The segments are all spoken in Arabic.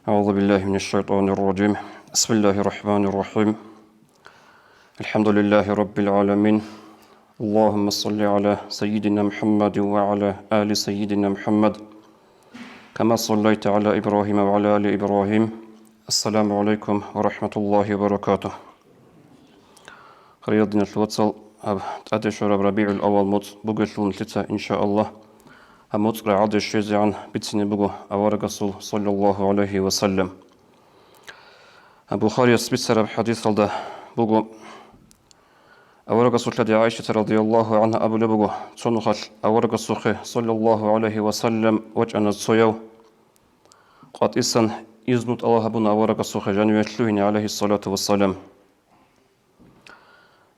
أعوذ بالله من الشيطان الرجيم. بسم الله الرحمن الرحيم. الحمد لله رب العالمين. اللهم صل على سيدنا محمد وعلى آل سيدنا محمد كما صليت على إبراهيم وعلى آل إبراهيم. السلام عليكم ورحمة الله وبركاته. رياضنا الوصل تأتشر ربيع الأول موت بقلون لتا إن شاء الله. هموت رعاد الشيزي عن بيتسني بقو أورق صلى الله عليه وسلم. أبو خاري سبيتسر بحديث الله بقو أورق الذي عائشة رضي الله عنها أبو لبقو صنخل أورق الصخي صلى الله عليه وسلم وجأنا الصيو قد إسان إذنت الله بنا أورق الصخي جانو يتلوهن عليه الصلاة والسلام.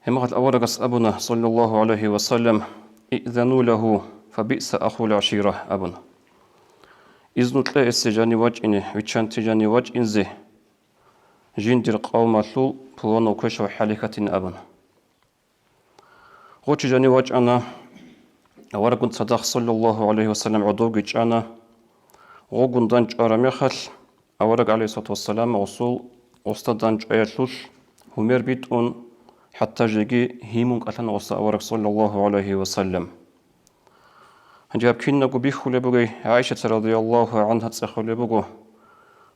هم قد أورق أبونا صلى الله عليه وسلم إذنوا له فبئس أخو العشيرة أبونا إذنت لا إسجاني وجئني وچان تجاني وجئن زي جندر قوم اللول بوانو كشو حالكة أبونا غوچ جاني وجأنا أورقن صدق صلى الله عليه وسلم عدوغي جانا غوغن دانج أراميخل أورق عليه الصلاة والسلام وصول أستدانج آياتلوش همير بيتون حتى جيجي هيمونك أتنا وصا أورق صلى الله عليه وسلم. هنجاب كينا بيخو لبغي عائشة رضي الله عنها تسخو لبغو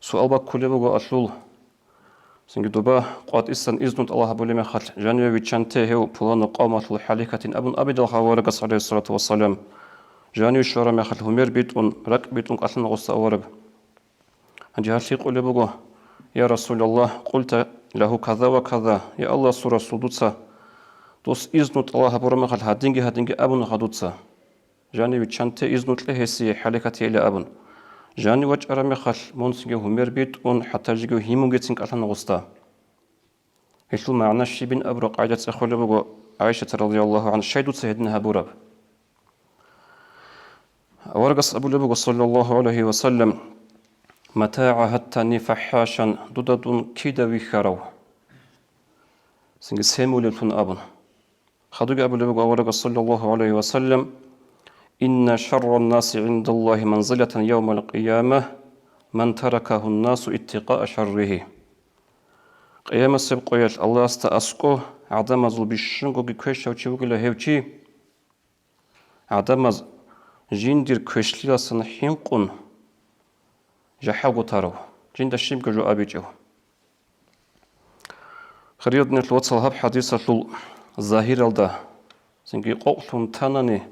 سؤال باكو لبغو أتلول سنجي دوبا قد إسان إذنت الله بولي مخل جانيو ويچانته هو بلانو قامت الحالكة أبن أبد الخوارق عليه الصلاة والسلام جانيو شورا مخل همير بيتون رك بيتون أتنا وصا أورق هنجي هالشيق لبغو يا رسول الله قلت له كذا وكذا يا الله سورة سودوتسا دوس إذنت الله بولي مخل هدينجي أبن خدوتسا جاني ويچانته إذنت لهسي حالكة إلى أبن جاني وجه أرامي خل مونسيجو همير بيت أون حتى جيجو هيمونجتسينك أتنا غستا هشلو معنا الشيبين أبرو قاعدة تخولي بغو عائشة رضي الله عنها شايدو تسهدنها بوراب ورقص أبو لبغو صلى الله عليه وسلم متى عهدتني فحاشا دوددون كيدا ويخارو سنجي سيمو لبتون أبن خدوغ أبو لبغو ورقص صلى الله عليه وسلم إن شر الناس عند الله منزلة يوم القيامة من تركه الناس اتقاء شره قيامة سبقيت الله استأسقو عدم بشنغو كوشو تشوغلا هيوتشي عدم جندر كوشليا سنحينقون جحاغو تارو جند الشيمك جو أبيجو خريض نتلوتصل هب حديثة الظاهر الدا سنجي قوتون تاناني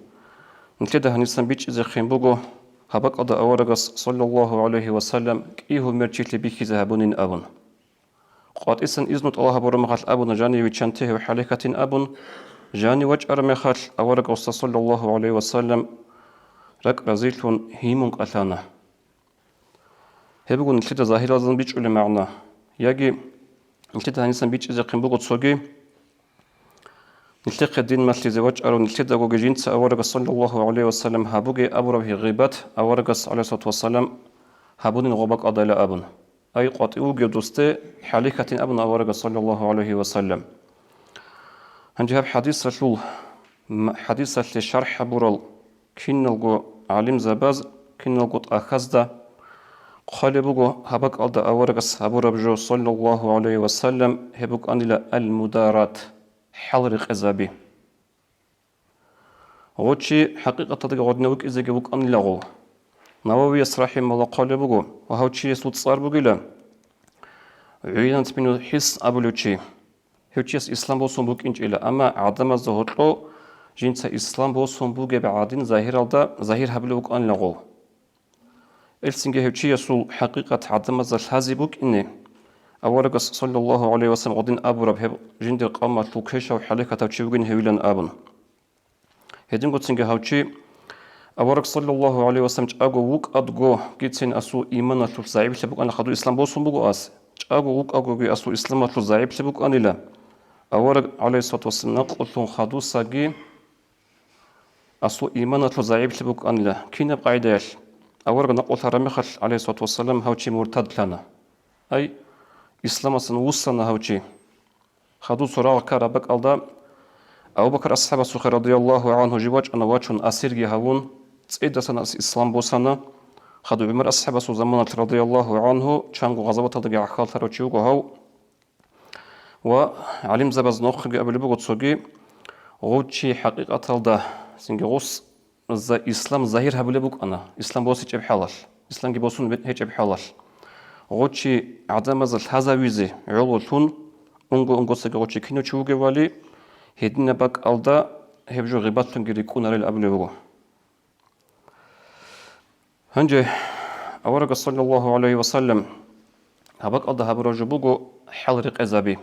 نتلده هنسان بيج إذا خيمبوغو هبك أدا أورغس صلى الله عليه وسلم كإيهو مرجيت لبيكي ذهبونين أبن قد إسان إذنت الله برمخات أبن جاني ويچانته وحالكة أبن جاني وجه أرمخات أورغس صلى الله عليه وسلم رك رزيلون هيمونك أثانا هبغو نتلده ظاهر أزن بيج أولي معنا ياجي نتلده هنسان بيج إذا خيمبوغو تسوغي نتلقى الدين مثل زواج أو نتلقى جنس أورغ صلى الله عليه وسلم هابوجي أبره غيبات أورغ عليه الصلاة والسلام هابون غبق أضل أبن أي قطعوا جدوسته حالكة أبن أورغ صلى الله عليه وسلم هنجيب حديث لشرح برال كنلقو علم زباز كنلقو أخذ قالبوجو هبق أضل أورغ أبره صلى الله عليه وسلم هبق أن المدارات حلر قزابي غوتشي حقيقة تدقى وك إذا جبوك أن لغو نووي يسرحي ملا قالبوغو وهوتشي يسود صار بوغيلا عينت منو حس أبولوتشي هوتشيس إسلام بوسون بوك إنج إلا أما عدم الزهوطلو جنس إسلام بوسون بوغي بعادين ظاهر هبلوك أن لغو إلسنجي هوتشي يسول حقيقة عدم الزهازي بوك إني أورغ صلى الله عليه وسلم غدين أبو رب جند القامة لوكيشة وحالكة تشوغين هيلان أبن هدين قد سنجي هاوشي أورغ صلى الله عليه وسلم أغو وك أدغو جيتسين أسو إيمان أتلو زعيب لبوك أنا خدو إسلام بوسون بوغو أس أغو وك أغو أسو إسلام أتلو زعيب لبوك أنا لا أورغ عليه الصلاة والسلام نقلتون خدو ساقي أسو إيمان أتلو زعيب لبوك أنا لا كينا بقاعدة يال أورغ نقلت رميخل عليه الصلاة والسلام هاوشي مرتد لنا أي إسلام أصلا وصلنا هاوشي خدو سراغ كاربك ألدا أبو بكر أصحاب السخي رضي الله عنه جواج أنا واجهن أسيرجي هاون تسعيد سنة إسلام بوسنا خدو عمر أصحاب زمان رضي الله عنه شانغو غزوة تلقى عخال تروتشيوغو هاو وعلم زبز نوخ قبل بقول سوقي غوتشي حقيقة تلدا سنجي غوص إسلام ظاهر هبل بوك أنا إسلام بوسي جب حلال إسلام جبوسون هيج بحلال غوتشي عدم زل هذا ويزي علو تون أنغو سجى غوتشي كينو تشوجي والي هدنا باك ألدا هبجو غيباتون جري كون على الأبل بوغو هنجي أورق صلى الله عليه وسلم هباك ألدا هبرجو بوغو حلرق أزابي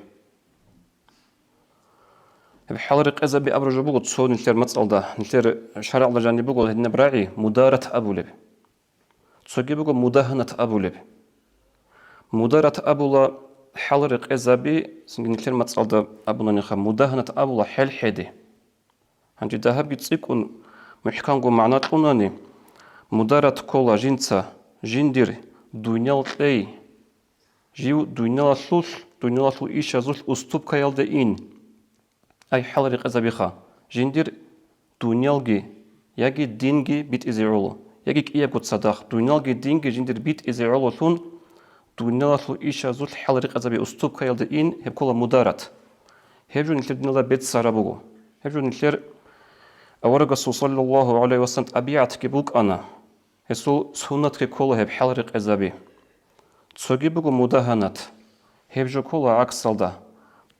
بحلرق أزابي أبرجو بوغو تصون نتير متصل نتير شرع الله جاني بوغو هدنا براعي مدارة أبولب تصوغي بوغو مداهنة أبولب مدارة أبولا حلرق أزابي سنجي نتير متصل أبونا نخا مداهنة أبولا حل حدي هنجي دهب يتسيكون محكانغو معناتوناني مدارة كولا جنسا جندير دونيال تلي جيو دونيال شلو إيشا زوش أستوب كيالدين أي حلرق أزابيخا جندير دونيالجي يجي دينجي بيت إزيرولو يجي كيابو تصدق دونيالجي دينجي جندير بيت إزيرولو ثون دونيال شلو إيشا زوش حلرق أزابي أستوب كيالدين هب كولا مدارة هبجو نتلر دينالا بيت سارابوغو هبجو نتلر أورق صلى الله عليه وسلم أبيعتك بوك أنا هسو سنتك كولا هب حلرق أزابي تسوغي بوغو مداهنات هبجو كولا عكسالدا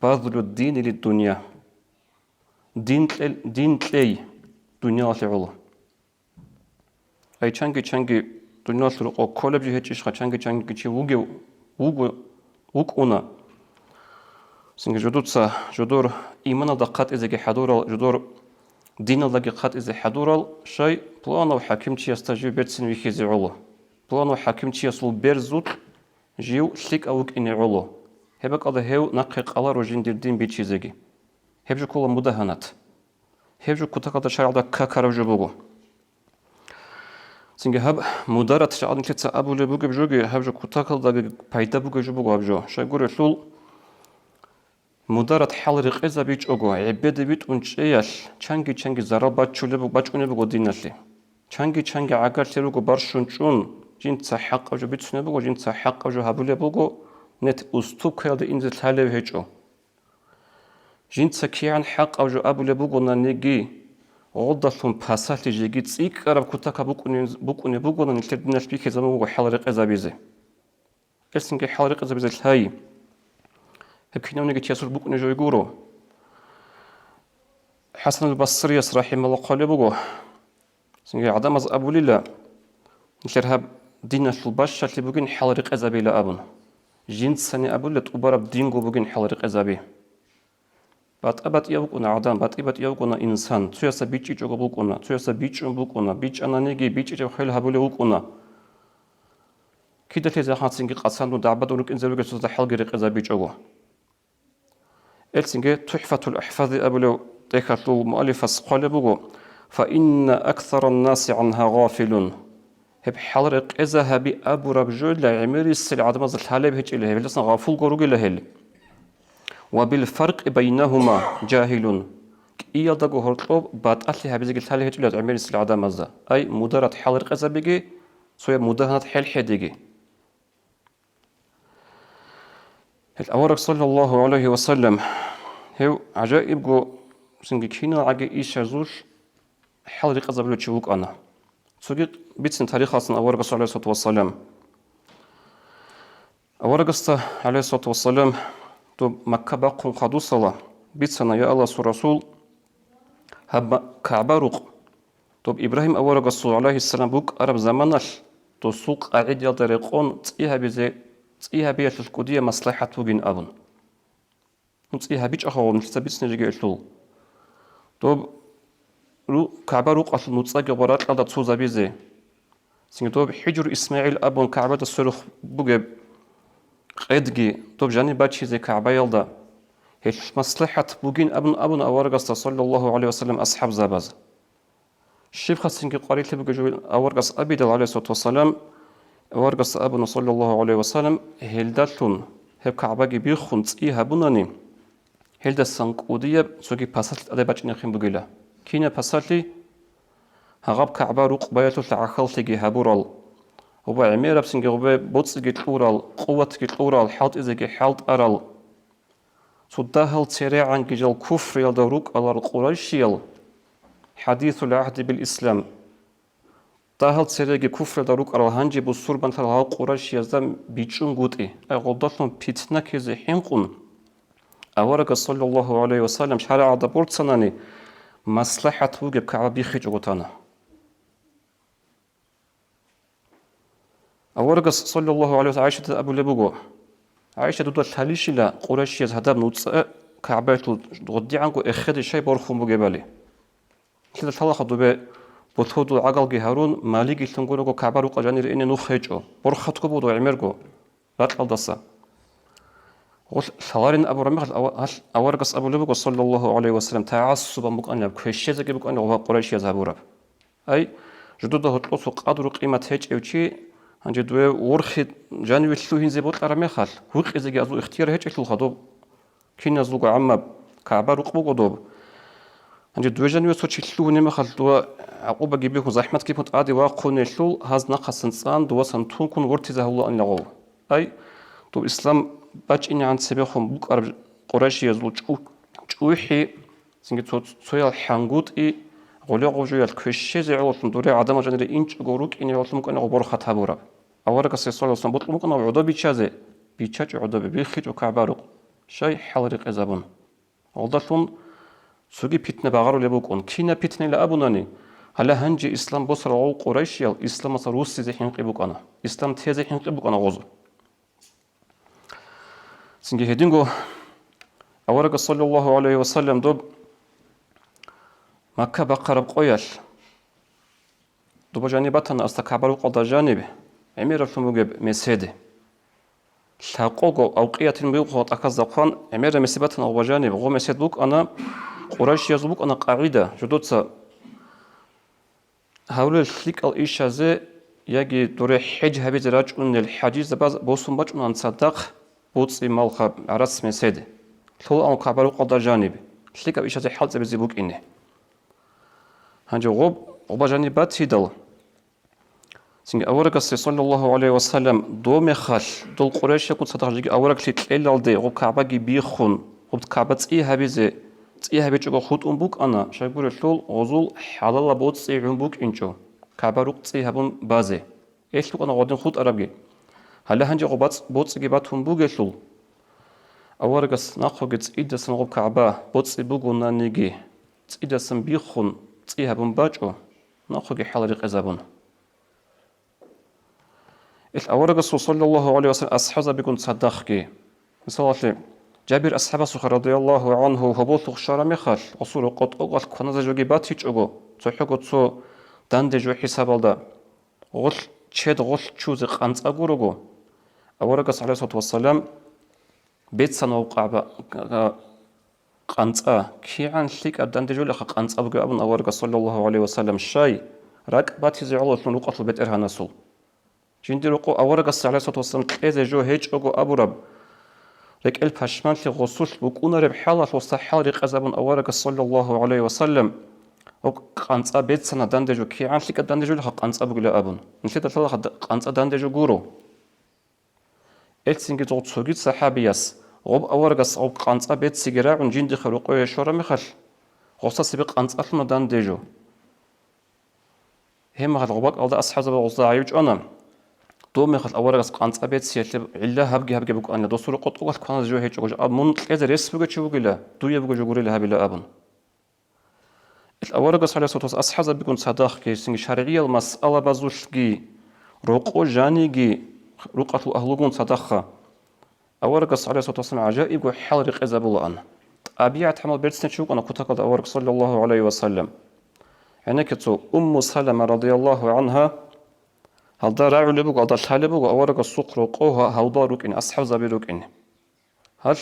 بذل الدين للدنيا دين تلي دنيا لعلو أي چانگي دنيا لعلو أو كولا بجي هتشيشخا چانگي كيشي ووك أنا سنجي جدور إيمان دقات إزاكي حدورال جدور دين الله قات إذا حضورال شيء بلانو وحاكمتي يستجيب بيرسن ويخيزي علو بلانو وحاكمتي يصل بيرزوت جيو شليك أوك إني علو هبك هذا هو نقيق على رجين دين بيتشي زجي هبجو كل مدهنات هبجو كتاكا شرع دا كاكارو جبوغو سنجي هب مدارة شرع نتلتا أبو لبوغو بجوغي هبجو كتاكا دا بايدا بوغو جبوغو هبجو شاي قولي شلول مدارة حلرق إذا بيج أجو عبادة بيت ونشيال چانگي زرال باتشولي باتشوني بقو دينالي چانگي عقار تلوغو برشونچون جين تحق أجو بيتسوني بقو جين تحق أجو هبولي بقو نت أستوب كيال دي إنزل تالي هيجو جين تكيان حق أجو أبولي بقو نانيجي غضلهم باساتي جيجي تسيك أرب كتاكا بقو نانيتر ديناش بيكي زمو حلرق إذا بيزي إرسنجي حلرق إذا بيزي الهاي هبكينا ونجي تياسر بوك نجو يقولوا حسن البصري رحمه الله قال بوغو سنجي عدم از أبو لله نشرها دين الباشا اللي بوغين حلرق أزابي لأبن جنس سني أبو لله تقبرب دينغو بوغين حلرق أزابي بات يوقنا عدم بات يوقنا إنسان تياسا بيتشي جوغو بوكونا تياسا بيتشون بوكونا بيتش أنا نيجي بيتشي جو خيل هبو لي بوكونا كده تيزا خان سنجي قصان ودعبت ونك إنزل وقت سوزا حلق أزابي جوغو إلسنجي تحفة الأحفاظ أبلو تكتل المؤلف قال بوغو فإن أكثر الناس عنها غافلون هب حلرق إذا هبي أبو ربجول لعمري السل عدم أزل حالي بهج إليه بلسنا غافل قروق إليه وبالفرق بينهما جاهلون إيا دقو هرطلوب بعد أتلي هبي زيقل حالي هج إليه عمري السل عدم أزل أي مدارة حلرق إذا بيجي سوية مداهنة حل حديجي الأورق صلى الله عليه وسلم هو عجائب جو سنجي كينا عجائب إيش عزوش حلقة قزبلو تشوك أنا سوقي بيتسن تاريخ أصلا أورق صلى الله عليه وسلم أورق عليه الصلاة والسلام تو مكة باقون قدو صلاة بيتسنا يا الله رسول هب كعبارق تو إبراهيم أورق عليه السلام بوك أرب زمانش تو سوق أعيد يالدريقون تيها بزي تيها بيت الكودية مصلحة بين أبن نتيها بيج أخو نتثبت نجي أشلو توب رو كعبة روق أصل نتساق ورات لدا تصوزا بيزي سنجي توب حجر إسماعيل أبن كعبة السلوخ بوغب قيدجي توب جاني باتشي زي كعبة يلدا هيش مصلحة بوغين أبن أورغس صلى الله عليه وسلم أصحاب زاباز الشيخ سنجي قريت لبوغ أورغس أبي دل عليه الصلاة والسلام أورغس أبن صلى الله عليه وسلم هيلدالون هب كعبة بيخون تسيها بناني هلدا سانقودية سوكي باسات أدباج نخيم بقيلة كينا باساتي هغاب كعبة روق بياتو تعخل تيجي هبورال هو عمير بسنجي هو بوتسجي الأورال قوتجي الأورال حالت إزجي حالت أرال صدها التريعا جل كفر يلدروك على القريشيل حديث العهد بالإسلام تاهل تريعا كفر يلدروك على هنجي بصوربان تلها القريش يزدم بيتشون قوتي أغضلهم بيتنا كيزي حينقون أورق صلى الله عليه وسلم شارع دبورت سناني مصلحة وجب كعبي خيج غتانا أورق صلى الله عليه وسلم عائشة أبو لبوغو عائشة دودة تاليش لا قريش يزهداب نوتس كعبة غدي عنكو إخد شيء بورخم بجبالي كذا تلاحظ دوبة بتهودو عقل جهارون مالك يتنقولوا كعبة رقا جانير إني نخرجوا برختكو بودو عمركو لا تلدسا ثوارن أبو رميخ أورقص أبو لبوغو صلى الله عليه وسلم تعصبا مقنع كويشيزا مقنع وهو قريش يزهبورا أي جدوده تلوسو قادرو قيمة هيج أوشي هنجي دوي ورخي جانوي تلوهين زي بوت أرميخال وق إذا أزو اختيار هيج تلو خدوب كين يزلوغو عمب كعبة رقبوغو دوب هنجي دوي جانوي سوتشي تلوهين مخال دوا عقوبة جيبيكو زحمت كيف متعادي واقوني تلو هاز ناقص سنسان دوا سنتون كون ورتزا هلو أن لغو أي تو إسلام باج إني عن سبيخهم بوك أرب قريش يزلو جوحي سنجي تسويا الحنقود إي غولي غوجو يالكوشي زي عوضن دوري عدم جانري إنش غوروك إني عوضن ممكن أغبور خطابورا أورك السيصال وصن بطل ممكن عوضو بيتشازي بيتشاج عوضو بيخيج وكعبارق شاي حالرق إزابون عوضتون سوغي بيتنا باغارو لبوكون كينا بيتنا لأبوناني هلا هنجي إسلام بصر عو قريش يال إسلام مصر روسي زي حنقي بوكانا إسلام تيزي حنقي بوكانا غوزو سنجي هدينغو أورق صلى الله عليه وسلم دوب مكة بقرب قويل دوب جانباتنا أستكعبرو قضى جانبه عمير فموجب مسيدي تحقوقو أوقية بيوقو تأكزقان عمير مسيباتنا أو جانب غو مسيد بوك أنا قريش يزبوك أنا قاعدة جدودسا هؤلاء الخليق الإيشازي يجي دوري حج هبيز راجعون الحجيز باز بوسم باجون عن صدق بوتسي مالخا عرس مسيدي ثول أنا كعبرو قضى جانب الخليق الإيشازي حال زبزي بوك إنه هنجي غوب جانبات هيدل سنجي أورق صلى الله عليه وسلم دو مخال دول قريش يكون صدق جيجي أورق لتليل الدي غوب كعبة بيخون غوب كعبة تسئي هبيزي تسئي هبيز جوغو خود بوك أنا شايبور الثول غزول حلال بوتسي بوك إنجو كعبة روك تسئي هبون بازي إيش لوك أنا غودين خود أرابي هلا هنجي غوبات بوتسي باتهم بوك الثول أورق ناقو جت إيدسن غوب كعبة بوتسي بوكو نانيجي تسئيدسن بيخون تسئي هبون باجو ناقو جي حلال قزابون الأورق صلى الله عليه وسلم أصحابه بيكون صدقكي مثلا جابر أصحابه سخر رضي الله عنه هبوط خشارة مخال أصول قط أقل كنازة جوجي باتيج أقو تحقق تو داند جو حساب الدا غل تشد غل تشوز قانت أقول أورق صلى الله عليه وسلم بيت سنة وقع قانت كي عن شيك داند جو لخ قانت أبو أبن أورق صلى الله عليه وسلم شاي راك باتيز على ثلو قتل بيت إرهان سول جندي رقو أورق الصلاة والسلام إذا جو هيج أقو أبو رب لك البشمان في غسول بكون رب حالة وصحة رقزابون أورق صلى الله عليه وسلم وقانت أبيت سنة داندجو كي عن لك داندجو لها قانت أبو قلا أبون نسيت الله قانت داندجو جورو إلتسنجي زوج سوجيت صحابياس غب أورق الصعب قانت أبيت سجراء جندي خلقو يشورا مخل غصة سبق قانت أصلا داندجو هم هذا غباك أو ده أصحاب غصة عيوج أنا دوم خل أورق قانت أبيت سيتلب إلا هبجي بوك أنا دوسر قط أول كان جو هيك أقول أبون كذا ريس بوجي شو بقوله دوية بوجي جوري لها بلا أبون الأورق صلى الله عليه وسلم أصحاب بيكون صداق كي سنج شرعية المسألة بزوجي رقو جانيجي رقة أهلون صداقة أورق صلى الله عليه وسلم عجائب وحال رق إزابول أنا أبيع تعمل بيرتسن شوك أنا كنت قد أورق صلى الله عليه وسلم يعني كتو سلمة رضي الله عنها هل دا راعي لبوك هل دا تالبوك أورق السوق رقوها هل دا روك إن أصحاب زبيروك إن هل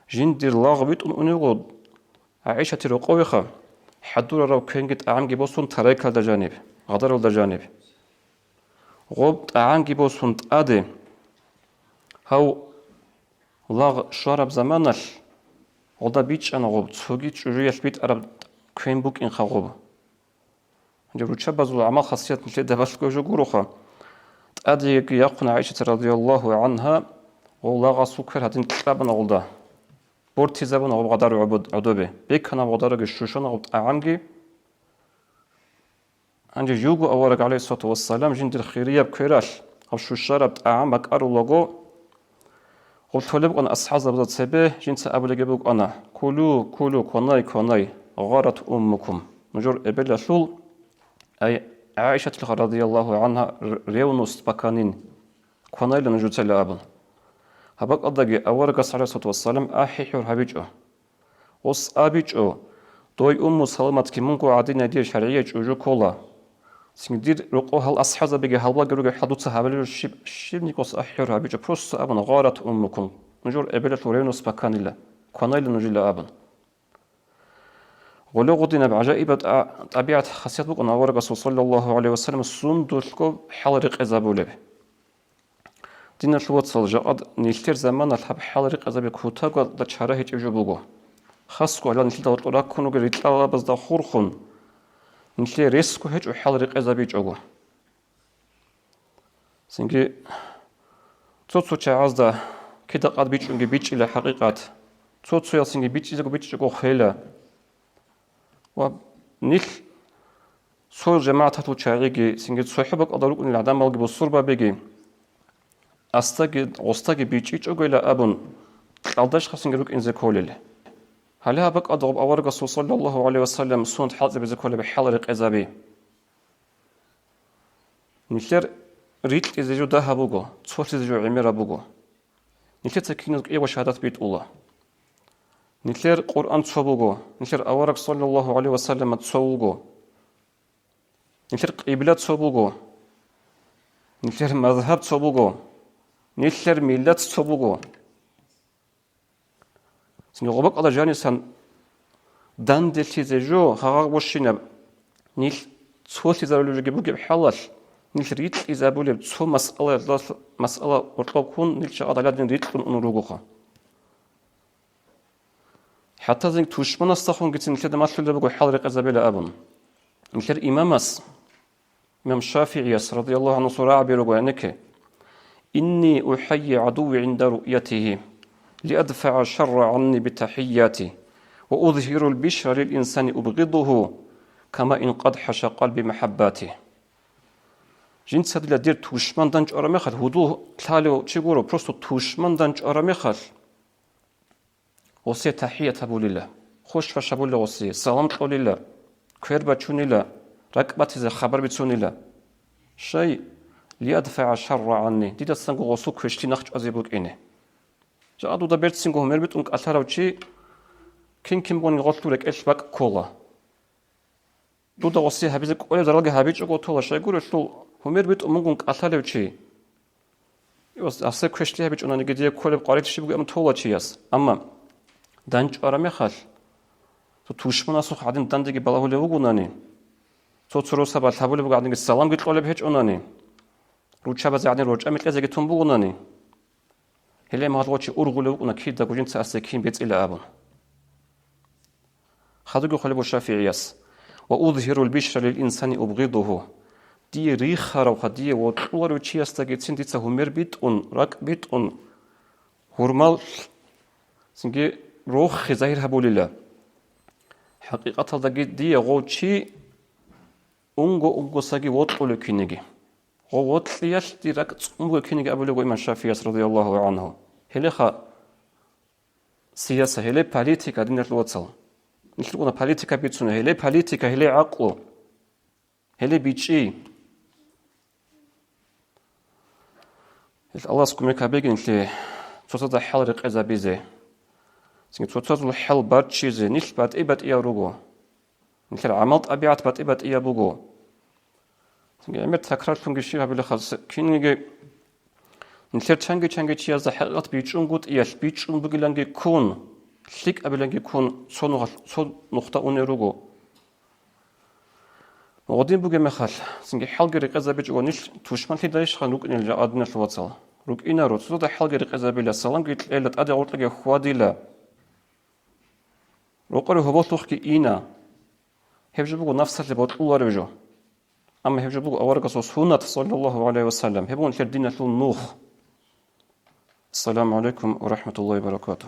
جندي اللاغبيت أنيغو عائشة رقويخا حدورة رو كنجت أعام جبوسون تريك دا جانب غدر دا جانب غوب أعام جبوسون تأدي هاو لاغ شارب زمانل غدا بيتش أنا غوب تسوغي تشوريش بيت أرب كوين بوك إن خاغوب جبرو تشبزو عمل خاصيات مثل دباسكو جو جوروخا أديك يقن عائشة رضي الله عنها والله سكر هدين كتابنا والله بورتي زبون أو غدار عدوبه بيكنا غدار الشوشنا أو أعنجي عندي جوجو أورق عليه الصلاة والسلام جند الخيرية بكيراش أو شوشارة بتأعم بكار اللغو قلت لك أنا أصحاب بذات سبه جنس أبو لجبوك أنا كلوا كوناي غارت أمكم نجور إبلا شول أي عائشة رضي الله عنها ريونوس بكانين كوناي لنجور سلا أبن هبك أضاقي أورق عليه الصلاة والسلام أحيحور هبيجو وص أبيجو دوي سلامت كي منكو عادين دي شرعية جوجو كولا سندير رقو هل أصحاب بيجي هلبا جروج حدوث هبلو شيب نيكوس أحيحور هبيجو بروس أبن غارت أمكم نجور إبلا ريونوس بكانيلا كوناي لنجور أبن ولو غدنا بعجائب طبيعة خاصيات بقى نور الرسول صلى الله عليه وسلم السندلكو حلرق أزابوله دينا شوات صلجاد نيلتر زمان الحب حلرق أزابي كوتاقا دا شاره يجوبوغو خاصكو على نيلتر دولت أراكونو غريت الله بس دا خورخون نيلتر ريسكو هيجو حلرق أزابي جوغو سنجي توتسو چاعز دا كده قاد بيجونجي بيج إلى حقيقات توتسو يالسنجي بيجو خيلا ونيل صور جماعة تطلع شارعي سنجد صحبك أدرك إن العدم مالك بالصربة بيجي أستجد بيجيج أقول أبون قداش خسنجد إن زكولل هلها بك أضرب أورق صلى الله عليه وسلم سنت حاضر بزكولة بحلرق أزابي نيلر ريت إزجو ده بوجو صور إزجو عمير بوجو نيلر تكينك إيه وشهادات بيت الله نيلر قرآن تصوبوغو نيلر أورق صلى الله عليه وسلم تصوبوغو نيلر قبلة تصوبوغو نيلر مذهب تصوبوغو نيلر ملة تصوبوغو سنجو غبق على جاني سان دان دلتي زيجو هاغاق بوشينا نيل تصوتي زارولو جيبوغي بحالش نيلر ريت إزابولي تصو مسألة ورطلوكون نيلر عدالات ريتلون أنوروغوخا حتى زين توشمنا استخون قلت نكلد ما تلو بقول حلرق أزابيلا أبن نكلد إمام الشافعي رضي الله عنه صراع بيرجو عنك إني أحيي عدوي عند رؤيته لأدفع الشر عني بتحياتي وأظهر البشر للإنسان أبغضه كما إن قد حش قلبي محباته جنس هذا دير توشمان دانج أرمخل هدو تالو تشيغورو بروستو توشمان دانج أرمخل وصي تحية أبو لله خوش فشابو الله وصي سلام قول الله كير باتشون الله ركبت إذا خبر بتسون الله شيء ليدفع الشر عني ديدا سنغو غصو كشتي نخج أزيبوك إني جاء دا بيرت سنغو مربط أنك أثارو چي كين بوني غطلو لك إيش باك كولا دا وصي هبيزك أولي درالغي هبيج أغو تولا شاي قولو شلو مربط أمونك أثارو چي أصي كشتي هبيج أناني قدية كولي بقاريت شبقو أم تولا چي يس أما دانج أرامي خال توشمنا سوخ عدين داندگي بلاهولي وغوناني توتسرو سبا تابولي بغادين السلام قلت قولي بهيج أناني روچا بزي عدين روچا متلازي تون بغوناني هلي ما هدوچي أرغولي وغونا كيد دا قجين تأسيكين بيت إلا أبن خادوغو خالي بو شافعياس وأظهر البشر للإنسان أبغضه دي ريخا روخا دي وطولارو چياس دا جيتسين ديتسا همير بيتون راك بيتون هرمال سنجي روح ظاهر هبولله حقيقة دي غوتشي أونغو ساقي وطولو كينيجي غوطلياش دي راك تسمو كينيجي أبولو إمام الشافعي رضي الله عنه هليخا سياسة هلي بوليتيكا دينر الوصل نشلونا بوليتيكا بيتسونا هلي بوليتيكا هلي عقلو هلي بيتشي الله سكمك بيجن لي تصدق حلرق أزابيزي سنجد توتازو الحل بات چيزي نيل بات إيا روغو نيل عملت أبيعت بات إيا بوغو سنجد عمر تكرار تنجي شيها بلي خاص كينيجي نيل چانجي چيازا حقيقت بيچون قد إياش بيچون بغلانجي كون ليك أبلانجي كون صو نقطة أوني روغو وغدين بوغي مخال سنجد حلقري قزا بيجو نيل توشمان تدايش خانوك نيل جاء الوصل روك إنا رو تصدق حلقري قزا بيلا سلام قيت ليلة أدي غوطلقي خوادي لا روقري هبوط لوخكي إينا هبجو بقو نفس اللي بوطلو رجو أما هجبو أورق سنة صلى الله عليه وسلم هبون الدين النوخ. السلام عليكم ورحمة الله وبركاته.